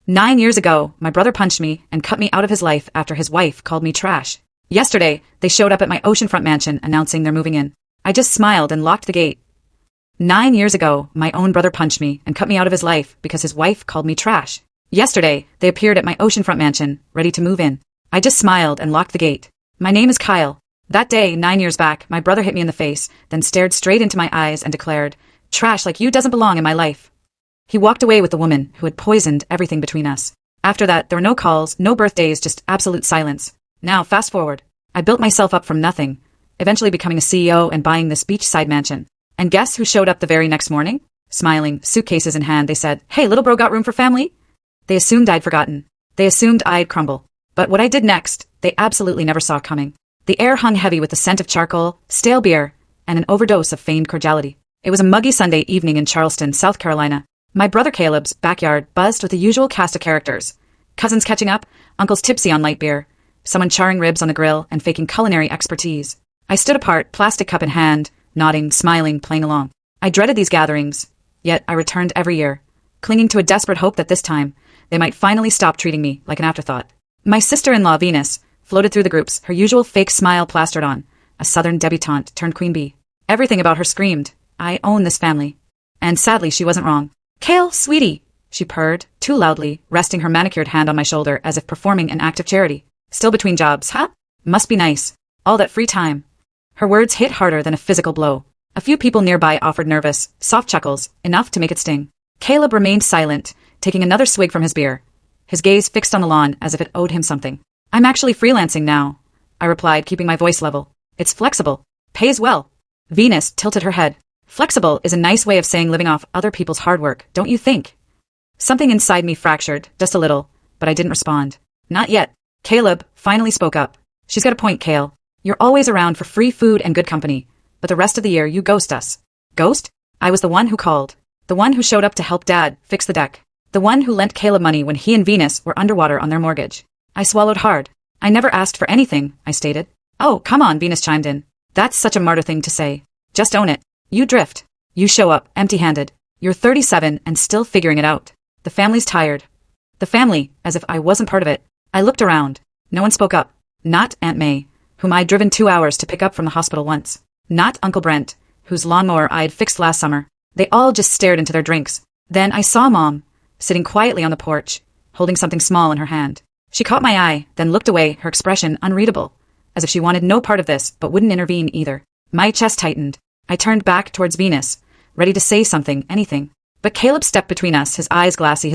9 years ago, my brother punched me and cut me out of his life after his wife called me trash. Yesterday, they showed up at my oceanfront mansion announcing they're moving in. I just smiled and locked the gate. 9 years ago, my own brother punched me and cut me out of his life because his wife called me trash. Yesterday, they appeared at my oceanfront mansion, ready to move in. I just smiled and locked the gate. My name is Kyle. That day, 9 years back, my brother hit me in the face, then stared straight into my eyes and declared, "Trash like you doesn't belong in my life." He walked away with the woman who had poisoned everything between us. After that, there were no calls, no birthdays, just absolute silence. Now, fast forward. I built myself up from nothing, eventually becoming a CEO and buying this beachside mansion. And guess who showed up the very next morning? Smiling, suitcases in hand, they said, "Hey, little bro, got room for family?" They assumed I'd forgotten. They assumed I'd crumble. But what I did next, they absolutely never saw coming. The air hung heavy with the scent of charcoal, stale beer, and an overdose of feigned cordiality. It was a muggy Sunday evening in Charleston, South Carolina. My brother Caleb's backyard buzzed with the usual cast of characters. Cousins catching up, uncles tipsy on light beer, someone charring ribs on the grill and faking culinary expertise. I stood apart, plastic cup in hand, nodding, smiling, playing along. I dreaded these gatherings, yet I returned every year, clinging to a desperate hope that this time, they might finally stop treating me like an afterthought. My sister-in-law, Venus, floated through the groups, her usual fake smile plastered on, a southern debutante turned queen bee. Everything about her screamed, "I own this family." And sadly, she wasn't wrong. "Kale, sweetie," she purred, too loudly, resting her manicured hand on my shoulder as if performing an act of charity. "Still between jobs, huh? Must be nice. All that free time." Her words hit harder than a physical blow. A few people nearby offered nervous, soft chuckles, enough to make it sting. Caleb remained silent, taking another swig from his beer, his gaze fixed on the lawn as if it owed him something. "I'm actually freelancing now," I replied, keeping my voice level. "It's flexible. Pays well." Venus tilted her head. "Flexible is a nice way of saying living off other people's hard work, don't you think?" Something inside me fractured, just a little, but I didn't respond. "Not yet." Caleb finally spoke up. "She's got a point, Kale. You're always around for free food and good company, but the rest of the year you ghost us." "Ghost?" I was the one who called. The one who showed up to help Dad fix the deck. The one who lent Caleb money when he and Venus were underwater on their mortgage. I swallowed hard. "I never asked for anything," I stated. "Oh, come on," Venus chimed in. "That's such a martyr thing to say. Just own it. You drift. You show up, empty-handed. You're 37 and still figuring it out. The family's tired." The family, as if I wasn't part of it. I looked around. No one spoke up. Not Aunt May, whom I'd driven 2 hours to pick up from the hospital once. Not Uncle Brent, whose lawnmower I'd fixed last summer. They all just stared into their drinks. Then I saw Mom, sitting quietly on the porch, holding something small in her hand. She caught my eye, then looked away, her expression unreadable, as if she wanted no part of this but wouldn't intervene either. My chest tightened. I turned back towards Venus, ready to say something, anything. But Caleb stepped between us, his eyes glassy, his